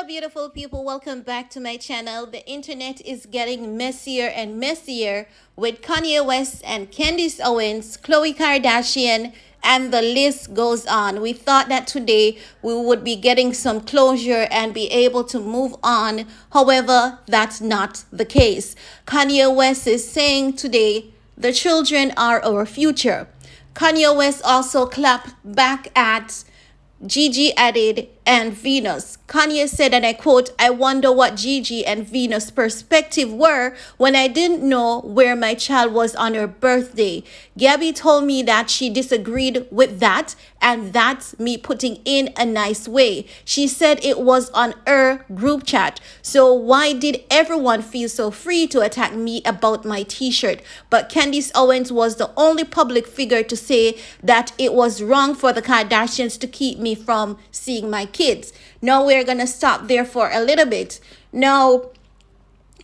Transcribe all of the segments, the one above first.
beautiful people, welcome back to my channel. The internet is getting messier and messier with Kanye West and Candice Owens, Khloe Kardashian, and the list goes on. We thought that today we would be getting some closure and be able to move on. However, that's not the case. Kanye West is saying today, the children are our future. Kanye West also clapped back at Gigi, Hadid, and Venus. Kanye said, and I quote, "I wonder what Gigi and Venus' perspective were when I didn't know where my child was on her birthday. Gabby told me that she disagreed with that, and that's me putting in a nice way. She said it was on her group chat. So why did everyone feel so free to attack me about my t-shirt? But Candice Owens was the only public figure to say that it was wrong for the Kardashians to keep me from seeing my kids." Now we're going to stop there for a little bit. Now,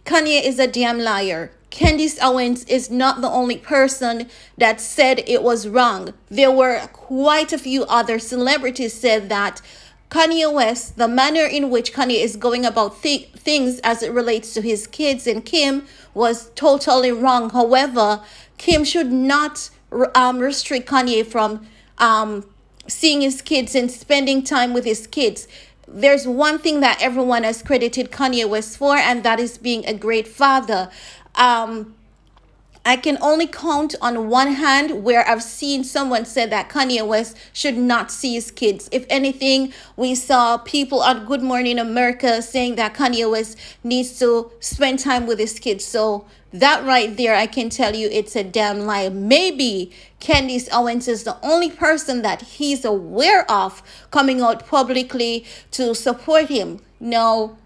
Kanye is a damn liar. Candice Owens is not the only person that said it was wrong. There were quite a few other celebrities said that Kanye West, the manner in which Kanye is going about things as it relates to his kids and Kim was totally wrong. However, Kim should not restrict Kanye from seeing his kids and spending time with his kids. There's one thing that everyone has credited Kanye West for, and that is being a great father. I can only count on one hand where I've seen someone say that Kanye West should not see his kids. If anything, we saw people on Good Morning America saying that Kanye West needs to spend time with his kids. So that right there, I can tell you it's a damn lie. Maybe Candice Owens is the only person that he's aware of coming out publicly to support him. Now,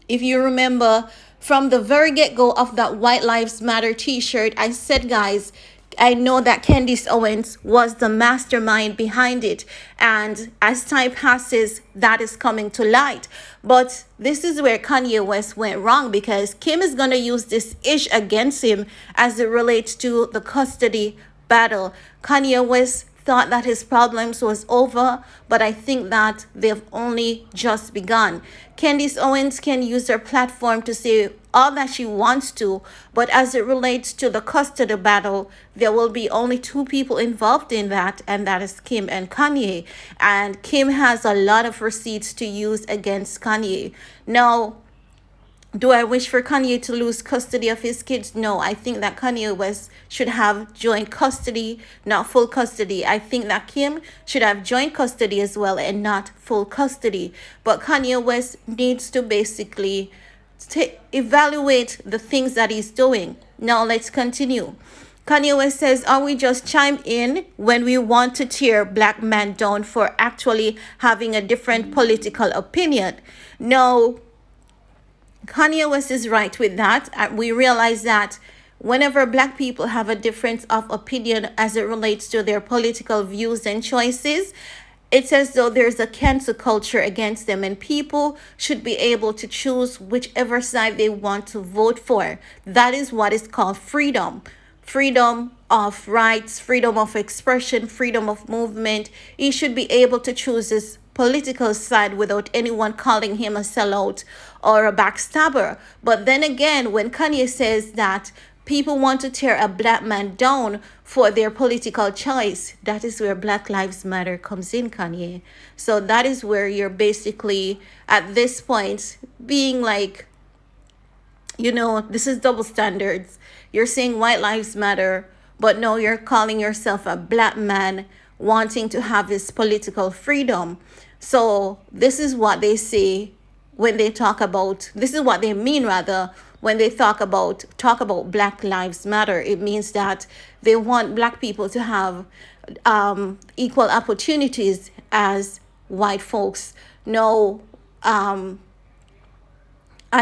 if you remember, from the very get-go of that White Lives Matter t-shirt, I said, guys, I know that Candice Owens was the mastermind behind it. And as time passes, that is coming to light. But this is where Kanye West went wrong, because Kim is going to use this ish against him as it relates to the custody battle. Kanye West thought that his problems was over, but I think that they've only just begun. Candice Owens can use her platform to say all that she wants to, but as it relates to the custody battle, there will be only two people involved in that, and that is Kim and Kanye. And Kim has a lot of receipts to use against Kanye. Now, do I wish for Kanye to lose custody of his kids? No, I think that Kanye West should have joint custody, not full custody. I think that Kim should have joint custody as well and not full custody. But Kanye West needs to basically evaluate the things that he's doing. Now let's continue. Kanye West says, "Are we just chime in when we want to tear black man down for actually having a different political opinion?" No, Kanye West is right with that. We realize that whenever black people have a difference of opinion as it relates to their political views and choices, it's as though there's a cancel culture against them, and people should be able to choose whichever side they want to vote for. That is what is called freedom. Freedom of rights, freedom of expression, freedom of movement. He should be able to choose his political side without anyone calling him a sellout or a backstabber. But then again, when Kanye says that people want to tear a black man down for their political choice, that is where Black Lives Matter comes in, Kanye. So that is where you're basically at this point being like, this is double standards. You're saying White Lives Matter, but no, you're calling yourself a black man wanting to have his political freedom. So this is what they say when they talk about, this is what they mean rather, when they talk about Black Lives Matter. It means that they want black people to have equal opportunities as white folks. No, I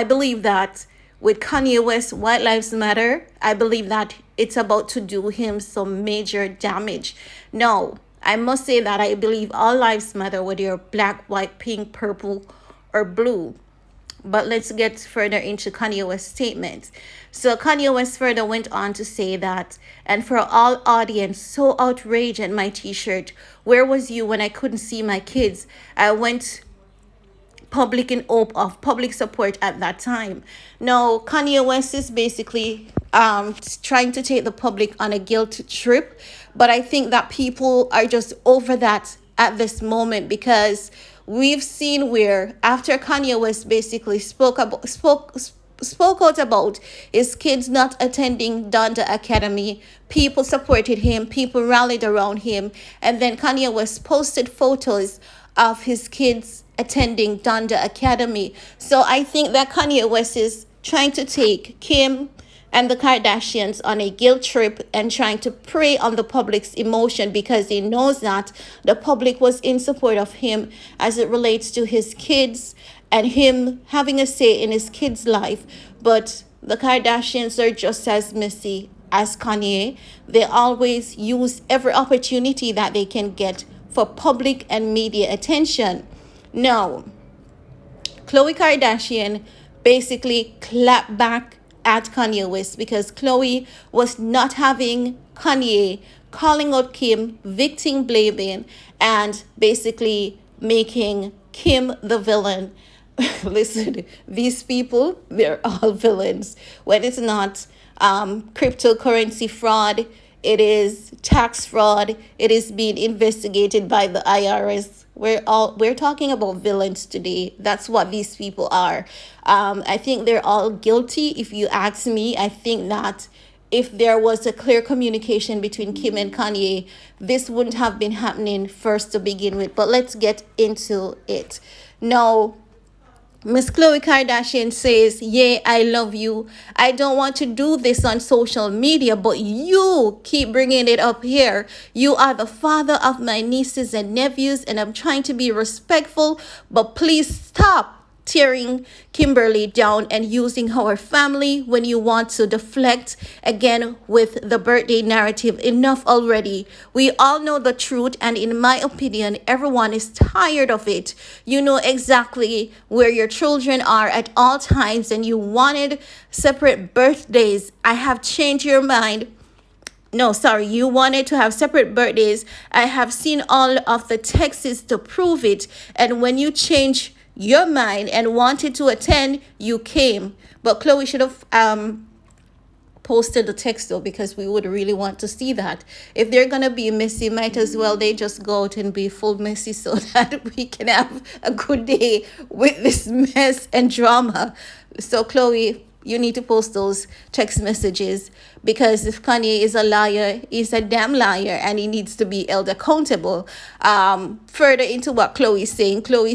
believe that with Kanye West, White Lives Matter, I believe that it's about to do him some major damage. No, I must say that I believe all lives matter, whether you're black, white, pink, purple, or blue. But let's get further into Kanye West's statement. So Kanye West further went on to say that, "And for all audience so outraged at my t-shirt, where was you when I couldn't see my kids? I went public in hope of public support at that time. Now, Kanye West is basically trying to take the public on a guilt trip, but I think that people are just over that at this moment because we've seen where after Kanye West basically spoke out about his kids not attending Donda Academy. People supported him, people rallied around him, and then Kanye West posted photos of his kids attending Donda Academy. So I think that Kanye West is trying to take Kim and the Kardashians on a guilt trip and trying to prey on the public's emotion because he knows that the public was in support of him as it relates to his kids and him having a say in his kids' life. But the Kardashians are just as messy as Kanye. They always use every opportunity that they can get for public and media attention. Now, Khloe Kardashian basically clapped back at Kanye West because Khloe was not having Kanye calling out Kim, victim blaming, and basically making Kim the villain. Listen, these people, they're all villains. When it's not cryptocurrency fraud, it is tax fraud, it is being investigated by the IRS. We're talking about villains today. That's what these people are. I think they're all guilty. If you ask me, I think that if there was a clear communication between Kim and Kanye, this wouldn't have been happening first to begin with. But let's get into it. Now, Miss Khloe Kardashian says, yeah, I love you. I don't want to do this on social media, but you keep bringing it up here. You are the father of my nieces and nephews, and I'm trying to be respectful, but please stop tearing Kimberly down and using our family when you want to deflect again with the birthday narrative. Enough already. We all know the truth, and in my opinion, everyone is tired of it. You know exactly where your children are at all times, and you wanted separate birthdays. I have changed your mind. No, sorry, you wanted to have separate birthdays. I have seen all of the texts to prove it. And when you change your mind and wanted to attend, you came. But Khloe should have posted the text though, because we would really want to see that. If they're gonna be messy, might as well they just go out and be full messy so that we can have a good day with this mess and drama. So Khloe, you need to post those text messages, because if Kanye is a liar, he's a damn liar, and he needs to be held accountable. Further into what Khloe's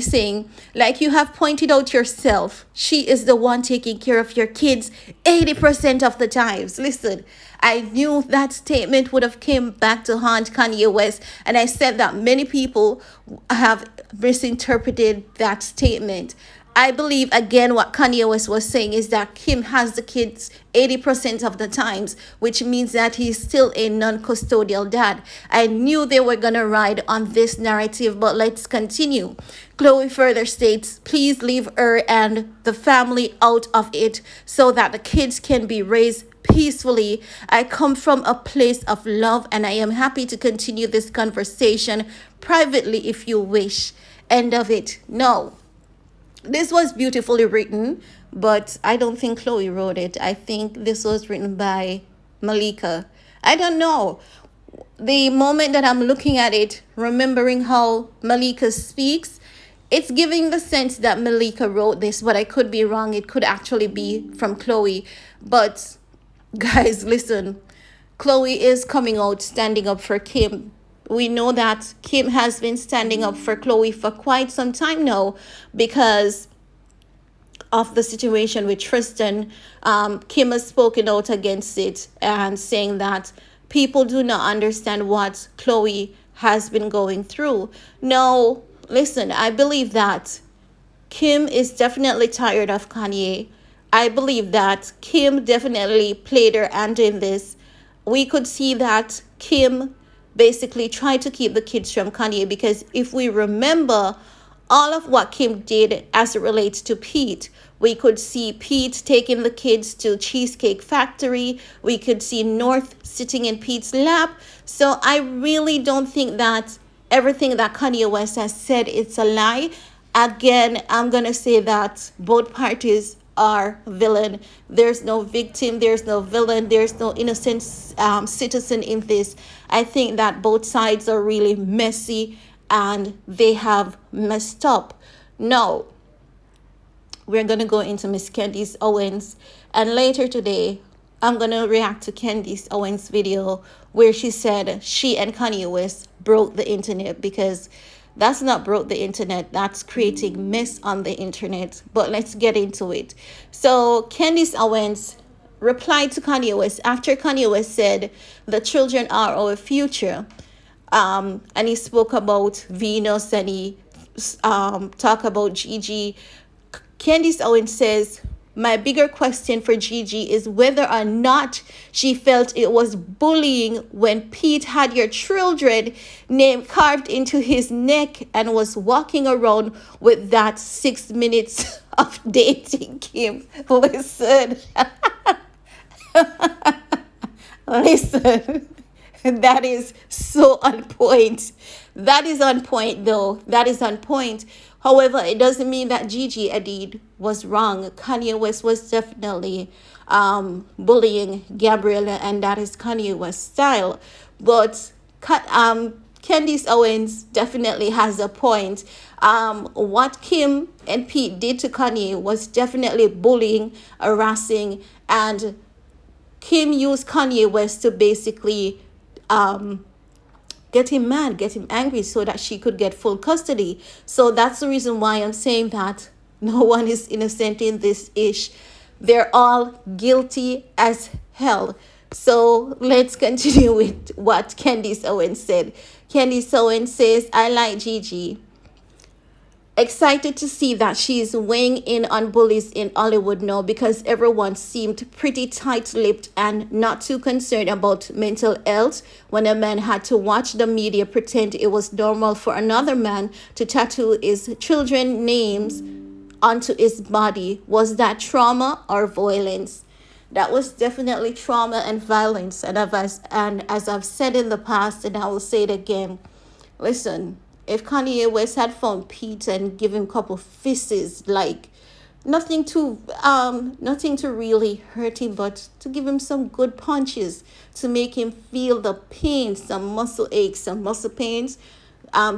saying, like you have pointed out yourself, she is the one taking care of your kids 80% of the times. Listen, I knew that statement would have came back to haunt Kanye West, and I said that many people have misinterpreted that statement. I believe, again, what Kanye West was saying is that Kim has the kids 80% of the times, which means that he's still a non-custodial dad. I knew they were going to ride on this narrative, but let's continue. Khloe further states, please leave her and the family out of it so that the kids can be raised peacefully. I come from a place of love, and I am happy to continue this conversation privately if you wish. End of it. No. This was beautifully written, but I don't think Khloe wrote it. I think this was written by Malika. I don't know. The moment that I'm looking at it, remembering how Malika speaks, it's giving the sense that Malika wrote this, but I could be wrong. It could actually be from Khloe. But guys, listen, Khloe is coming out standing up for Kim. We know that Kim has been standing up for Khloe for quite some time now because of the situation with Tristan. Kim has spoken out against it and saying that people do not understand what Khloe has been going through. No, listen, I believe that Kim is definitely tired of Kanye. I believe that Kim definitely played her hand in this. We could see that Kim basically tried to keep the kids from Kanye, because if we remember all of what Kim did as it relates to Pete, we could see Pete taking the kids to Cheesecake Factory. We could see North sitting in Pete's lap. So I really don't think that everything that Kanye West has said, it's a lie. Again, I'm gonna say that both parties are villain. There's no victim, there's no villain, there's no innocent citizen in this. I think that both sides are really messy and they have messed up. No, we're gonna go into Miss Candice Owens, and later today I'm gonna react to Candice Owens' video where she said she and Kanye West broke the internet, because that's not broke the internet, that's creating mess on the internet. But let's get into it. So Candice Owens replied to Kanye West after Kanye West said the children are our future. And he spoke about Venus, and he talked about Gigi. Candice Owens says, my bigger question for Gigi is whether or not she felt it was bullying when Pete had your children name carved into his neck and was walking around with that 6 minutes of dating Kim. Listen. Listen. That is so on point. That is on point, though. That is on point. However, it doesn't mean that Gigi Hadid was wrong. Kanye West was definitely bullying Gabriella, and that is Kanye West's style. But Candice Owens definitely has a point. What Kim and Pete did to Kanye was definitely bullying, harassing, and Kim used Kanye West to basically get him mad, get him angry, so that she could get full custody. So that's the reason why I'm saying that no one is innocent in this ish. They're all guilty as hell. So let's continue with what Candice Owens said. Candice Owens says, I like Gigi. Excited to see that she is weighing in on bullies in Hollywood now, because everyone seemed pretty tight-lipped and not too concerned about mental health when a man had to watch the media pretend it was normal for another man to tattoo his children's names onto his body. Was that trauma or violence? That was definitely trauma and violence. And as I've said in the past, and I will say it again, listen, if Kanye West had found Pete and give him a couple fisses, like nothing to really hurt him, but to give him some good punches to make him feel the pain, some muscle aches, some muscle pains,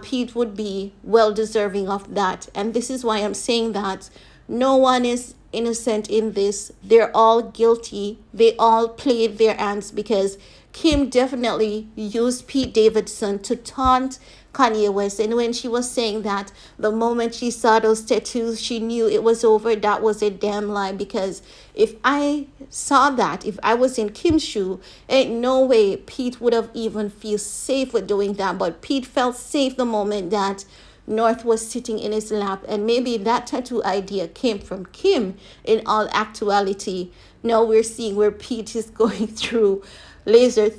Pete would be well deserving of that. And this is why I'm saying that no one is innocent in this. They're all guilty. They all played their hands, because Kim definitely used Pete Davidson to taunt Kanye West. And when she was saying that the moment she saw those tattoos, she knew it was over, that was a damn lie. Because if I saw that, if I was in Kim's shoe, ain't no way Pete would have even feel safe with doing that. But Pete felt safe the moment that North was sitting in his lap. And maybe that tattoo idea came from Kim in all actuality. Now we're seeing where Pete is going through laser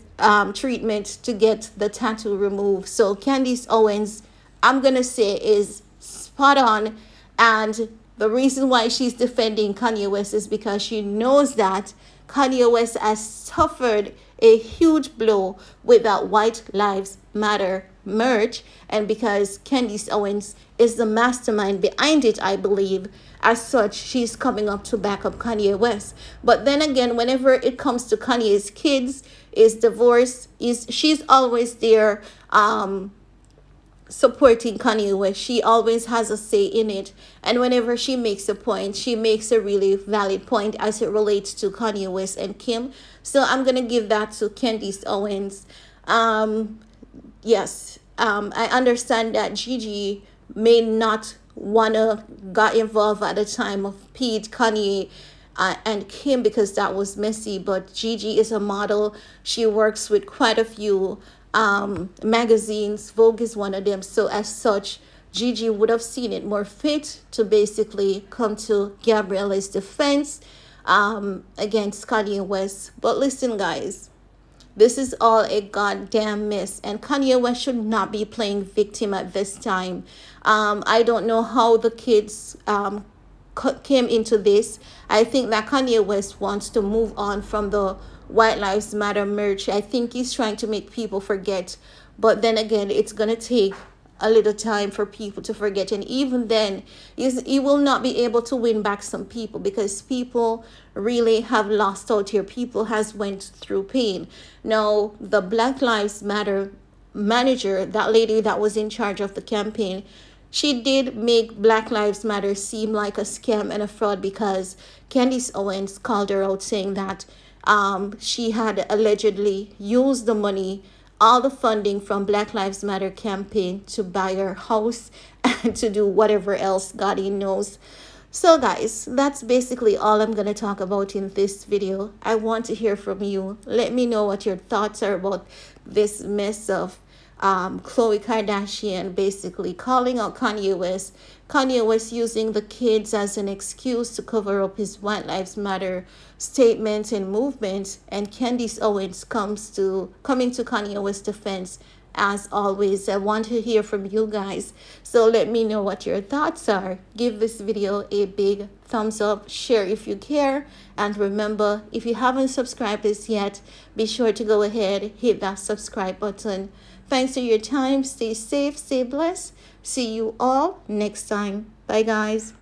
treatment to get the tattoo removed. So Candice Owens, I'm gonna say, is spot on. And the reason why she's defending Kanye West is because she knows that Kanye West has suffered a huge blow with that White Lives Matter merge, and because Candice Owens is the mastermind behind it, I believe, as such, she's coming up to back up Kanye West. But then again, whenever it comes to Kanye's kids, his divorce, she's always there supporting Kanye West. She always has a say in it. And whenever she makes a point, she makes a really valid point as it relates to Kanye West and Kim. So I'm going to give that to Candice Owens. Yes, I understand that Gigi may not wanna got involved at the time of Pete, Kanye, and Kim, because that was messy. But Gigi is a model. She works with quite a few magazines. Vogue is one of them. So as such, Gigi would have seen it more fit to basically come to Gabriella's defense against Kanye West. But listen, guys, this is all a goddamn mess, and Kanye West should not be playing victim at this time. I don't know how the kids came into this. I think that Kanye West wants to move on from the White Lives Matter merch. I think he's trying to make people forget. But then again, it's going to take a little time for people to forget. And even then, you will not be able to win back some people, because people really have lost out here. People has went through pain. Now, the Black Lives Matter manager, that lady that was in charge of the campaign, she did make Black Lives Matter seem like a scam and a fraud, because Candice Owens called her out saying that she had allegedly used the money, all the funding from Black Lives Matter campaign, to buy her house and to do whatever else God He knows. So guys, that's basically all I'm going to talk about in this video. I want to hear from you. Let me know what your thoughts are about this mess of Khloe Kardashian basically calling out Kanye West. Kanye West using the kids as an excuse to cover up his White Lives Matter statements and movements. And Candice Owens coming to Kanye West's defense. As always, I want to hear from you guys. So let me know what your thoughts are. Give this video a big thumbs up. Share if you care. And remember, if you haven't subscribed this yet, be sure to go ahead, hit that subscribe button. Thanks for your time. Stay safe, stay blessed. See you all next time. Bye, guys.